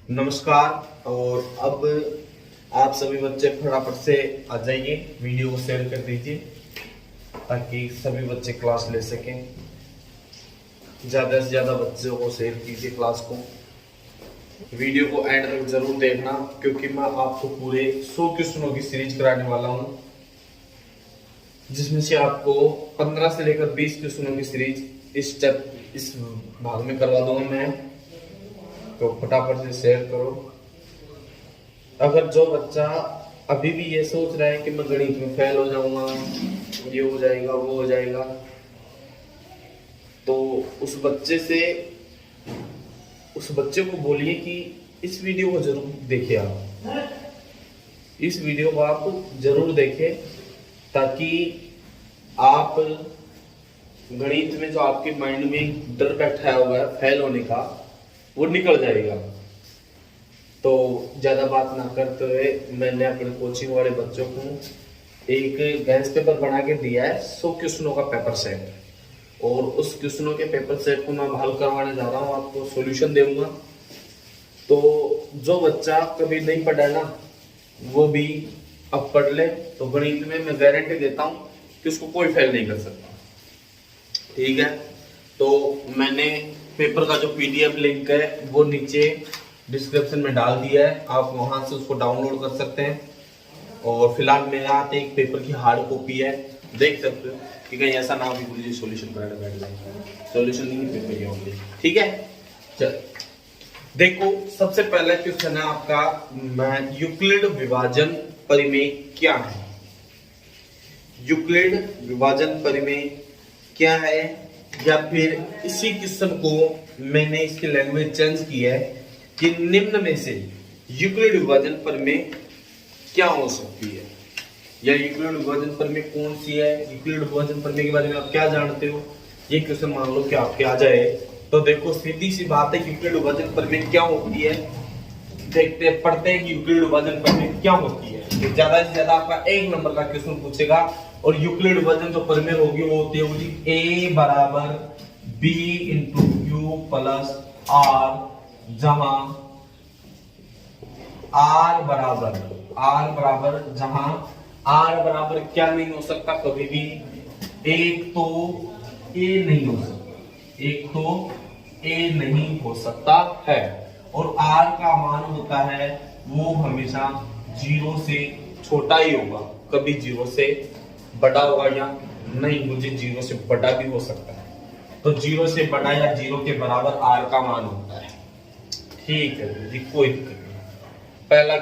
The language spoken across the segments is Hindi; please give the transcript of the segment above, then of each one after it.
नमस्कार। और अब आप सभी बच्चे फटाफट से आ जाइए, वीडियो को शेयर कर दीजिए ताकि सभी बच्चे क्लास ले सकें। ज़्यादा से ज़्यादा बच्चों को शेयर कीजिए क्लास को। वीडियो को एंड तक जरूर देखना क्योंकि मैं आपको पूरे 100 क्वेश्चनों की सीरीज कराने वाला हूँ, जिसमें से आपको 15 से लेकर 20 क्वेश्चनों की सीरीज इस भाग में करवा दूंगा मैं। तो फटाफट से शेयर करो। अगर जो बच्चा अभी भी ये सोच रहा है कि मैं गणित में फेल हो जाऊंगा, ये हो जाएगा, वो हो जाएगा, तो उस बच्चे को बोलिए कि इस वीडियो को जरूर देखिए। आप इस वीडियो को आप जरूर देखें ताकि आप गणित में जो आपके माइंड में डर बैठा हुआ है फेल होने का, वो निकल जाएगा। तो ज्यादा बात ना करते हुए मैंने अपने कोचिंग वाले बच्चों को एक गैस पेपर बना के दिया है 100 क्वेश्चनों का पेपर सेट, और उस क्वेश्चनों के पेपर सेट को मैं हल करवाने जा रहा हूँ, आपको सॉल्यूशन दूंगा। तो जो बच्चा कभी नहीं पढ़ा ना, वो भी अब पढ़ ले। तो गणित में मैं गारंटी देता हूँ कि उसको कोई फेल नहीं कर सकता। ठीक है, तो मैंने पेपर का जो पीडीएफ लिंक है वो नीचे डिस्क्रिप्शन में डाल दिया है, आप वहां से उसको डाउनलोड कर सकते हैं। और फिलहाल मेरे हाथ एक पेपर की हार्ड कॉपी है, देख सकते हो कि कहीं ऐसा ना भी मुझे सॉल्यूशन कराना बैठ जाए। सॉल्यूशन नहीं पेपर की होंगे। ठीक है, चल देखो, सबसे पहला क्वेश्चन है आपका, यूक्लिड विभाजन परिमेय क्या है। यूक्लिड विभाजन परिमेय क्या है, या फिर इसी क्वेश्चन को मैंने इसकी लैंग्वेज चेंज की है कि निम्न में से यूक्लिड विभाजन परिमेय क्या हो सकती है, या यूक्लिड विभाजन परिमेय कौन सी है। यूक्लिड विभाजन परिमेय के बारे में आप क्या जानते हो, ये क्वेश्चन मान लो कि आपके आ जाए तो देखो सीधी सी बात है, यूक्लिड विभाजन परिमेय क्या होती है। देखते पढ़ते हैं कि यूक्लिड विभाजन परिमेय क्या होती है। ज्यादा से ज्यादा आपका 1 नंबर का क्वेश्चन पूछेगा, और यूक्लिड विभाजन जो परिमेय होगी वो होती है a बराबर b into Q plus r, जहां r बराबर क्या नहीं हो सकता कभी भी, एक तो a नहीं हो सकता, एक तो a नहीं हो सकता है। और r का मान होता है वो हमेशा 0 से छोटा ही होगा, कभी 0 से बड़ा होगा या नहीं, मुझे 0 से बड़ा भी हो सकता है। तो 0 से बड़ा या 0 के बराबर r का मान होता है। ठीक है जी, कोई दिक्कत नहीं। पहला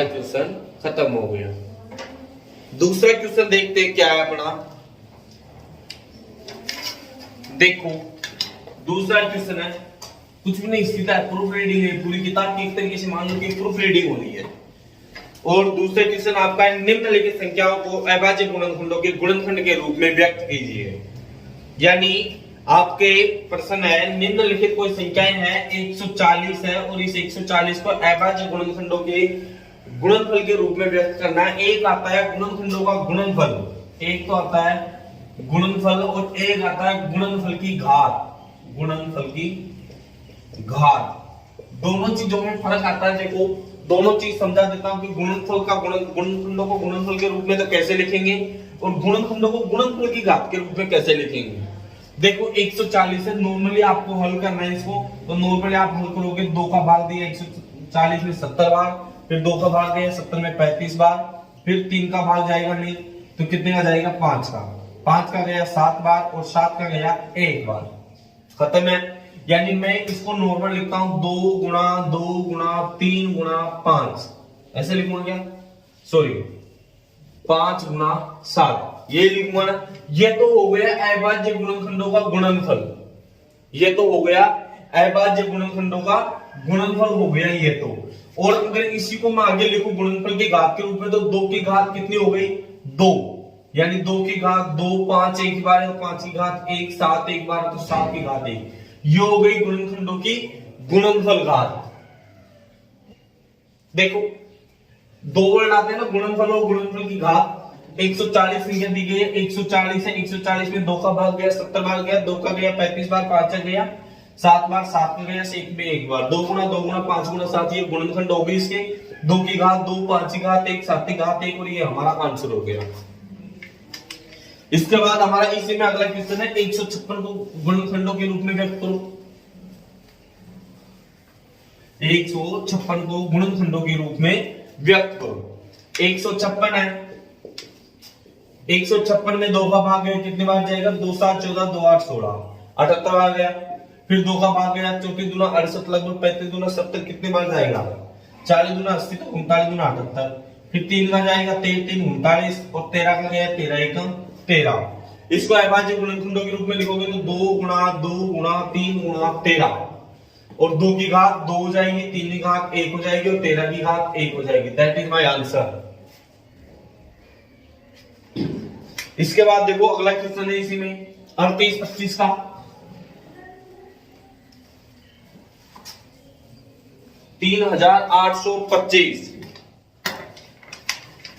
क्वेश्चन खत्म हो गया। दूसरा क्वेश्चन देखते हैं क्या है अपना। देखो दूसरा क्वेश्चन है, कुछ भी नहीं, सीधा प्रूफ रीडिंग है। पूरी किताब की एक तरीके से मान लो कि प्रूफ रीडिंग हो रही है। और दूसरा क्वेश्चन आपका है, निम्नलिखित संख्याओं को अभाज्य गुणनखंडों के गुणनखंड के रूप में व्यक्त कीजिए। यानी आपके प्रश्न है, निम्नलिखित कोई संख्याएं हैं 140 है, और इस 140 को अभाज्य गुणनखंडों के गुणनफल के रूप में व्यक्त करना है। एक आता है गुणनखंडों का गुणनफल, एक तो आता है गुणनफल, और एक आता है गुणनफल की घात। दोनों चीजों में फर्क आता है। देखो दोनों चीज समझा देता हूं कि गुणनफल का गुणनखंडों को गुणनफल के रूप में तो कैसे लिखेंगे, और गुणनखंडों को गुणनफल की घात के रूप में कैसे लिखेंगे। देखो 140 है, नॉर्मली आपको हल करना है इसको, तो नॉर्मली आप हल करोगे, 2 का भाग दिया 140 में 70 बार, फिर 2 का भाग गया 70 में 35 बार, फिर 3 का भाग जाएगा नहीं तो कितने का जाएगा, 5 का गया 7 बार, और 7 का गया 1 बार, खत्म है। यानी मैं इसको नॉर्मल लिखता हूं 2 गुणा 2 गुणा 3 गुणा 5, ऐसे लिखूंगा क्या, सॉरी 5 गुणा 7, ये लिखूंगा ना। ये तो हो गया अभाज्य गुणनखंडों का गुणनफल, ये तो हो गया अभाज्य गुणनखंडों का गुणनफल हो गया ये तो। और अगर इसी को मैं आगे लिखूं गुणनफल की घात के रूप में, तो 2 की घात कितनी हो गई, 2, यानी 2 की घात 2, 5 एक बार, 5 की घात 1, 7 एक बार, तो 7 की घात 1, ये हो गई गुणनखंडों की गुणनफल घात। देखो 2 वर्ड आते हैं ना, गुणनफल और गुणनफल की घात। 140 संख्या दी गई है, 140 है, 140 में 2 का भाग गया 70 बार गया, 2 का गया 35 बार, 5 का गया 7 बार 7 में गया, एक में एक बार, 2 गुना 2 गुना 5 गुना 7, ये गुणनखंड हो गई इसके 2 की घात 2, 5 की घात 1, 7 की घात 1, और ये हमारा आंसर हो गया। इसके बाद हमारा इसी में अगला क्वेश्चन है 156 को गुणनखंडों के रूप में व्यक्त करो। 156 को गुणनखंडों के रूप में व्यक्त करो। 156 है, 156 में 2 का भाग है, कितने बार जाएगा? 2 7 14 2 8 16, 78 आ गया। फिर 2 का भाग गया, 4 दूना 68, लगभग 35 दूना 70, कितने बार जाएगा? 40 दूना 80, तो 39 दूना 78। फिर 3 का जाएगा 3 3 39, और 13 का गया 13 1 13। इसको अविभाज्य गुणनखंडों के रूप में लिखोगे तो 2 गुणा 3 गुणा 13, और 2 की घात 2 हो जाएगी, 3 की घात 1 हो जाएगी, और 13 की घात 1 हो जाएगी। That is my answer. इसके बाद देखो अगला क्वेश्चन है इसी में 38 25 का। 3825,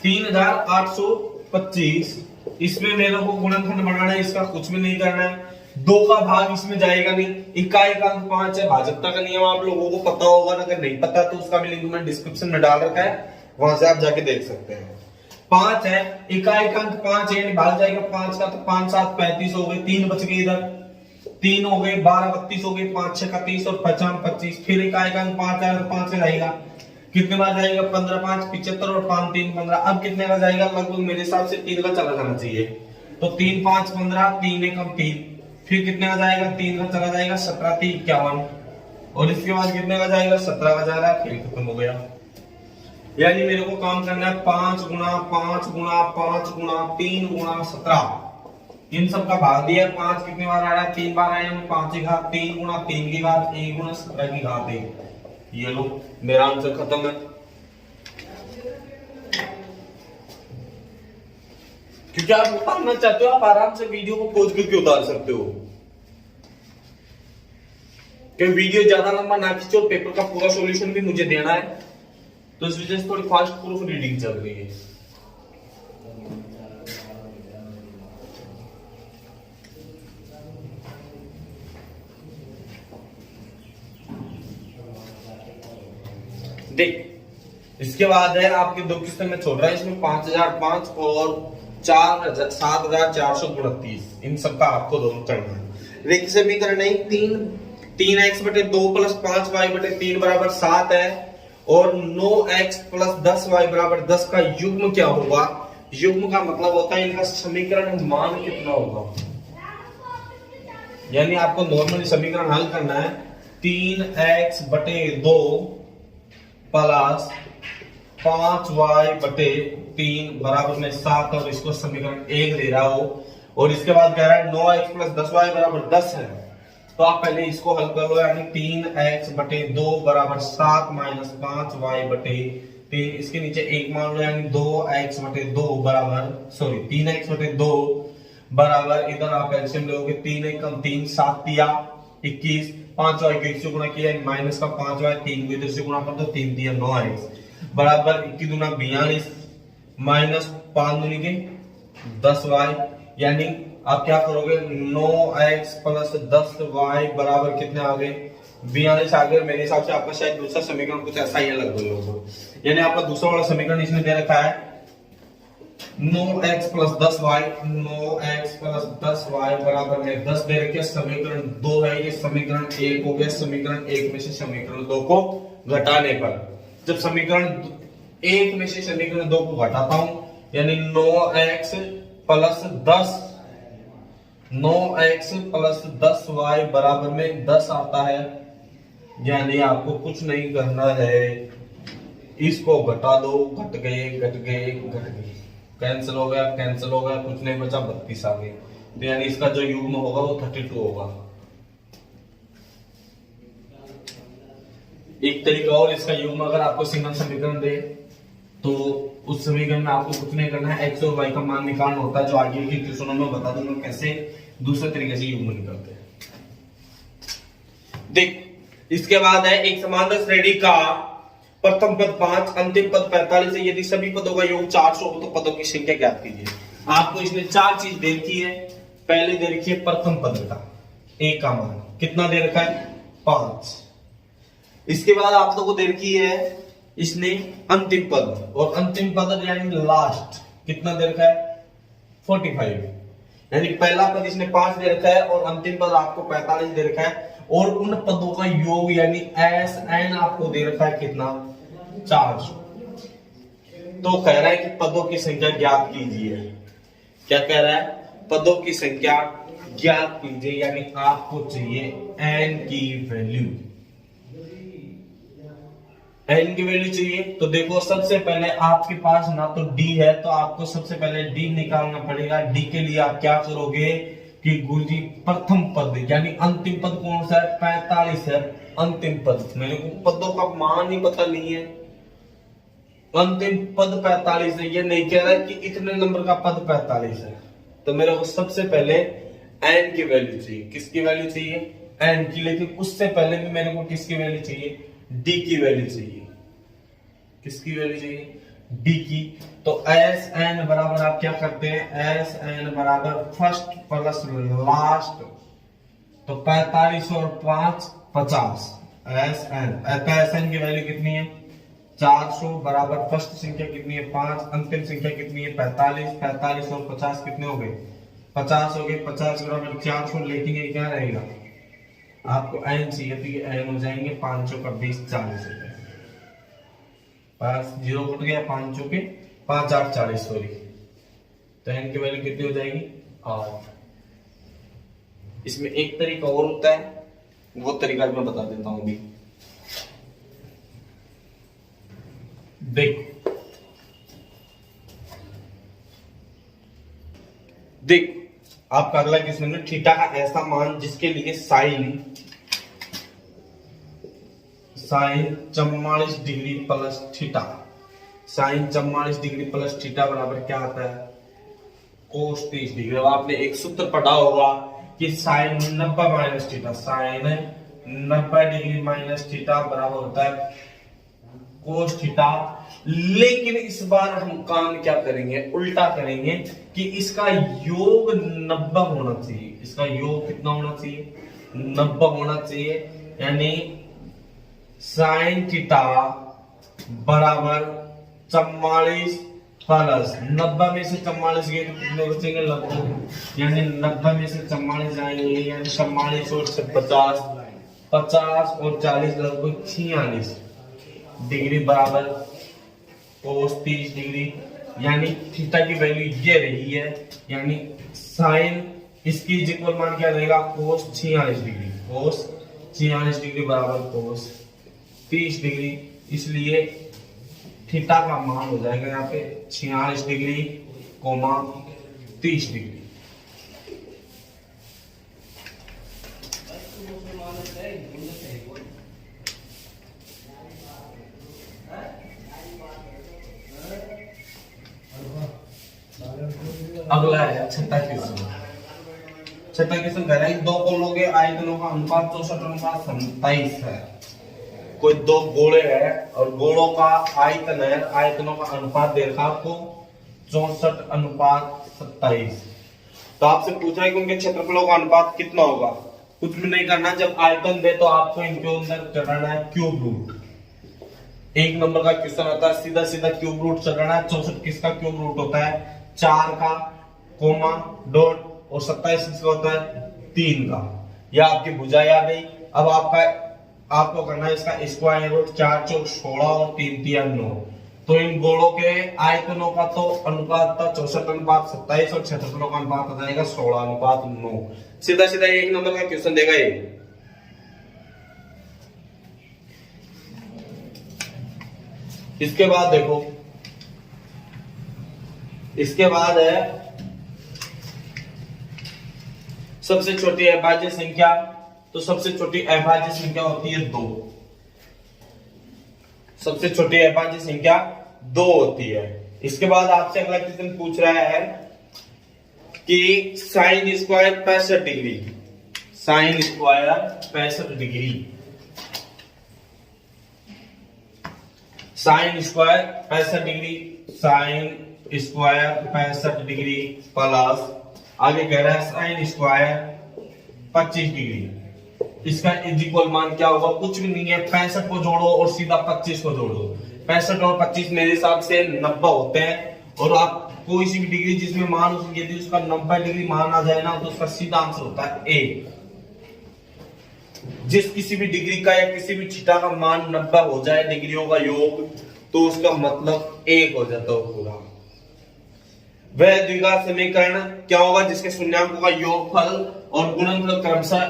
3825, इसमें मेरे को गुणनखंड बनाना है, इसका कुछ भी नहीं करना है। 2 का भाग इसमें जाएगा नहीं, इकाई का अंक 5 है। भाजकता का नियम आप लोगों को पता होगा, अगर नहीं पता तो उसका भी लिंक मैं डिस्क्रिप्शन में डाल रखा है, वहां से आप जाके देख सकते हैं। 5 है, इकाई का अंक 5 है, भाग जाएगा 5 का, तो 5 7 35 हो गए, 3 बच गए, इधर 3 हो गए, 12 32 हो गए, 5 6 30, और 50 25। फिर इकाई का अंक 5 है, तो 5 से जाएगा, कितने बार जाएगा? 15 5 75, और 5 3 15। अब कितने का जाएगा? लगभग मेरे हिसाब से 3 का चला जाना चाहिए, तो 3 5 15, 3 1 3। फिर कितने का जाएगा? 3 का चला जाएगा, 17 3 51, और इसके बाद कितने का जाएगा? 17 का जा रहा है, फिर खत्म हो गया। यानी मेरे को काम करना है 5 गुणा 5 गुणा 5 गुणा 3 गुणा 17, इन सब का भाग दिया। 5 कितने बार आ रहा है? 3 बार आया, 5 की घात 3 गुणा 3 की घात 1 गुणा 17 की घात 1। ये लो मेरा आंसर खत्म है। क्योंकि आप उतारना चाहते हो, आप आराम से वीडियो को पॉज करके उतार सकते हो, क्योंकि वीडियो ज्यादा लंबा ना खींचो, और पेपर का पूरा सॉल्यूशन भी मुझे देना है, तो इस वजह से थोड़ी फास्ट प्रूफ रीडिंग चल रही है। देख, इसके बाद है आपके 2 क्वेश्चन में छोड़ रहा है, इसमें 5005 और 7429, इन सब का आपको दोनों करना है। रेखीय समीकरण है 3x बटे 2 प्लस 5y बटे 3 बराबर 7 है, और 9x प्लस 10y बराबर 10 का युग्म क्या होगा? युग्म का मतलब होता है इनका समीकरण मान कितना होगा। यानी आपको नॉर्मली समीकरण हल करना है, 3x बटे 2 प्लस 5y बटे 3 बराबर में 7, और इसको समीकरण 1 दे रहा हो, और इसके बाद कह रहा है 9x प्लस 10y बराबर 10 है, तो आप पहले इसको हल कर लो। यानी 3x बटे 2 बराबर 7 माइनस 5y बटे 3, इसके नीचे 1 मान लो, यानी 2x बटे 2 बराबर 3x बटे 2 बराबर, इधर आप एलसीएम लोगे, 3 1 3 7 दिया 21, 5y को 1 से गुणा किया, माइनस का 5y, 3 को इधर से गुणा कर दो, 3 दिया 9x बराबर 21 दूना 42 माइनस 5 दूनी के 10y। यानी आप क्या करोगे? 9x प्लस 10y बराबर कितने आ गए? 42 आ गए। मेरे हिसाब से आपका शायद दूसरा समीकरण कुछ ऐसा ही है लगभग। यानी आपका दूसरा वाला समीकरण इसमें दे रखा है 9x plus 10y, 9x plus 10y बराबर में 10 दे रखे। समीकरण 2 है, ये समीकरण 1 हो गया। समीकरण 1 में से समीकरण 2 को घटाने पर, जब समीकरण 1 में से समीकरण 2 को घटाता हूं, यानी 9x प्लस 10y बराबर में 10 आता है। यानी आपको कुछ नहीं करना है, इसको घटा दो, घट गए, कैंसिल हो गया, कुछ नहीं बचा, 32 आ गए। तो यानी इसका जो युग्म होगा वो 32 होगा। एक तरीका और, इसका युग्म अगर आपको सिंगल समीकरण दे तो उस समीकरण में आपको कुछ नहीं करना है, x और y का मान निकालना होता है, जो आगे के क्वेश्चनों में बता दूंगा कैसे दूसरे तरीके से युग्म निकालते हैं। देख, इसके बाद है एक समांतर श्रेणी का प्रथम पद 5, अंतिम पद 45 है। यदि सभी पदों का योग 400 हो तो पदों की संख्या ज्ञात कीजिए। आपको इसने 4 चीज दे रखी है। पहले दे रखी है प्रथम पद का a का मान कितना दे रखा है 5। इसके बाद आप लोगों को दे रखी है इसने अंतिम पद, और अंतिम पद यानी लास्ट कितना दे रखा है 45। यानी पहला पद इसने 5 दे रखा है और अंतिम पद आपको 45 दे रखा है, और उन पदों का योग यानी एस एन आपको दे रखा है कितना 400। तो कह रहा है कि पदों की संख्या ज्ञात कीजिए। क्या कह रहा है, पदों की संख्या ज्ञात कीजिए, यानी आपको चाहिए एन की वैल्यू। एन की वैल्यू चाहिए तो देखो सबसे पहले आपके पास ना तो डी है, तो आपको सबसे पहले डी निकालना पड़ेगा। डी के लिए आप क्या करोगे कि गुरुजी प्रथम पद यानी अंतिम पद कौन सा है 45 है अंतिम पद। मेरे को पदों का मान ही पता नहीं है, अंतिम पद 45 है, ये नहीं कह रहा है कि इतने नंबर का पद 45 है। तो मेरे को सबसे पहले एन की वैल्यू चाहिए। किसकी वैल्यू चाहिए एन की, लेकिन उससे पहले भी मेरे को किसकी वैल्यू चाहिए डी की वैल्यू चाहिए। किसकी वैल्यू चाहिए डी की। तो एस एन बराबर आप क्या करते हैं एस एन बराबर फर्स्ट प्लस लास्ट, तो 45 और 5 50 एस एन की वैल्यू कितनी है 400 बराबर फर्स्ट संख्या कितनी है 5, अंतिम संख्या कितनी है 45, 45 और 50 कितने हो गए 50 हो गए। 50 बराबर 400, लेकिन ये क्या रहेगा आपको एन चाहिए तो ये एन हो जाएंगे 5 का 20 40 हो जाएगा। 5 0 कट गया 5 के 5 8 40 सॉरी। तो एन की वैल्यू कितनी हो जाएगी 8। इसमें एक तरीका और होता है, वो तरीका मैं बता देता हूं अभी। देख आपका अगला क्वेश्चन है थीटा का ऐसा मान जिसके लिए sine 44 degree plus theta, sine 44 degree plus theta बराबर क्या आता है कोस 30 डिग्री। अब आपने एक सूत्र पढ़ा होगा कि sine 90 minus theta, sine 90 degree minus theta बराबर होता है कोस थीटा। लेकिन इस बार हम काम क्या करेंगे उल्टा करेंगे कि इसका योग 90 होना चाहिए। इसका योग कितना होना चाहिए 90 होना चाहिए, यानी साइन थीटा बराबर 44 प्लस 90 में से 44 गए तो कितने बचेंगे लगभग, यानी 90 में से 44 जाएंगे, यानी 44 और 50 50 और 40 लगभग 46 डिग्री बराबर कोस 30 डिग्री। यानी थीटा की वैल्यू ये रही है, यानी साइन इसकी इक्वल मान क्या रहेगा कोस 46 डिग्री, कोस 46 डिग्री बराबर कोस 30 डिग्री। इसलिए थीटा का मान हो जाएगा यहाँ पे 46 डिग्री कोमा 30 डिग्री। अगला है छठा क्वेश्चन। छठा क्वेश्चन कह रहा है दो गोलों के आयतनों का अनुपात 64:27 है। कोई दो गोले हैं और गोलों का आयतन है, आयतनों का अनुपात दे रखा आपको 64:27। तो आपसे पूछा है कि उनके क्षेत्रफलों का अनुपात कितना होगा। कुछ भी नहीं करना, जब आयतन दे तो आपको इनके अंदर चढ़ाना है क्यूब रूट। एक नंबर का क्वेश्चन आता है सीधा सीधा क्यूब रूट चढ़ाना है। 64 किसका क्यूब रूट होता है 4 का कोमा डॉट, और 27 किसका होता है 3 का। यह आपकी भुजा याद है। अब आपको करना है इसका स्क्वायर रूट, 4 चौक 16 और 3 तिया 9। तो इन गोलों के आयतनों का तो अनुपात था 64:27 और क्षेत्रफलों का अनुपात हो जाएगा 16:9। सीधा सीधा एक नंबर का क्वेश्चन देगा ये। इसके बाद देखो, इसके बाद है सबसे छोटी अभाज्य संख्या। तो सबसे छोटी अभाज्य संख्या होती है 2। सबसे छोटी अभाज्य संख्या 2 होती है। इसके बाद आपसे अगला क्वेश्चन पूछ रहा है कि sine square 65 degree, sine square 65 degree, sine square 65 degree, sine square 65 degree plus आगे कह रहा है साइन स्क्वायर 25 डिग्री, इसका इज इक्वल मान क्या होगा, कुछ भी नहीं है, 65 को जोड़ो और सीधा 25 को जोड़ो। 65 और 25 मेरे हिसाब से 90 होते हैं, और आप कोई सी भी डिग्री जिसमें मान यदि उसका 90 डिग्री मान आ जाए ना तो उसका सीधा आंसर होता है ए। जिस किसी भी डिग्री का या किसी भी थीटा का मान 90 हो जाए, डिग्रियों का योग, तो उसका मतलब 1 हो जाता है पूरा। वह द्विघात समीकरण क्या होगा जिसके शून्यांकों का योगफल और गुणनफल क्रमशः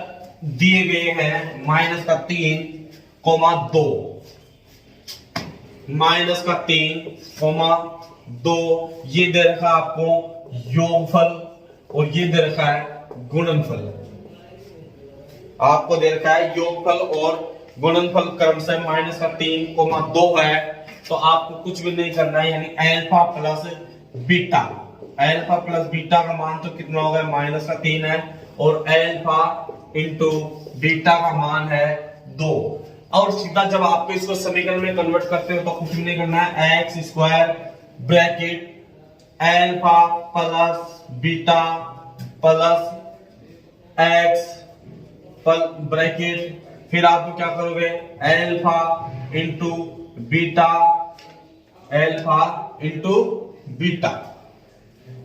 दिए गए हैं -3,2 -3,2 ये दे रखा आपको योगफल और ये दे रखा है गुणनफल। आपको दे रखा है योगफल और गुणनफल क्रमशः -3,2 है, तो आपको कुछ भी नहीं करना है, यानी alpha plus beta. Alpha plus beta का मान तो कितना होगा, -3 है, और अल्फा इंटू बीटा का मान है 2। और सीधा जब आपको इसको समीकरण में कन्वर्ट करते हो तो कुछ भी नहीं करना है, x square bracket alpha plus beta plus x bracket, फिर आप क्या करोगे, अल्फा इंटू बीटा।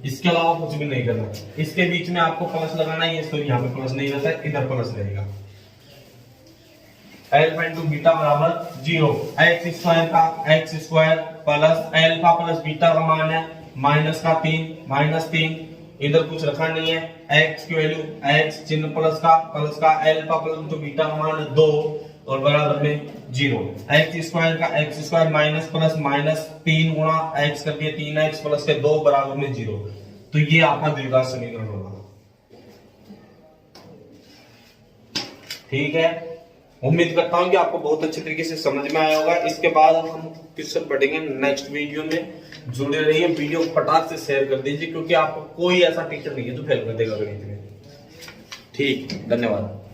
इसके अलावा कुछ भी नहीं करना। इसके बीच में आपको प्लस लगाना है, ये यहाँ पे प्लस नहीं रहता है, इधर प्लस रहेगा। अल्फा इंटू बीटा बराबर 0। X square plus alpha plus beta का मान है -3, इधर कुछ रखा नहीं है, एक्स की वैल्यू एक्स चिन्ह प्लस का अल्फा प्लस इंटू बीटा का मान 2 और बराबर में 0। एक्स स्क्वायर माइनस प्लस -3 गुणा एक्स करके 3x प्लस के 2 बराबर में 0। तो ये आपका द्विघात समीकरण होगा। ठीक है, उम्मीद करता हूं कि आपको बहुत अच्छे तरीके से समझ में आया होगा। इसके बाद हम क्वेश्चन पढ़ेंगे नेक्स्ट वीडियो में। जुड़े रहिए, वीडियो फटाक से शेयर कर दीजिए, क्योंकि आपको कोई ऐसा टीचर नहीं है जो फेल कर देगा गणित में। ठीक, धन्यवाद।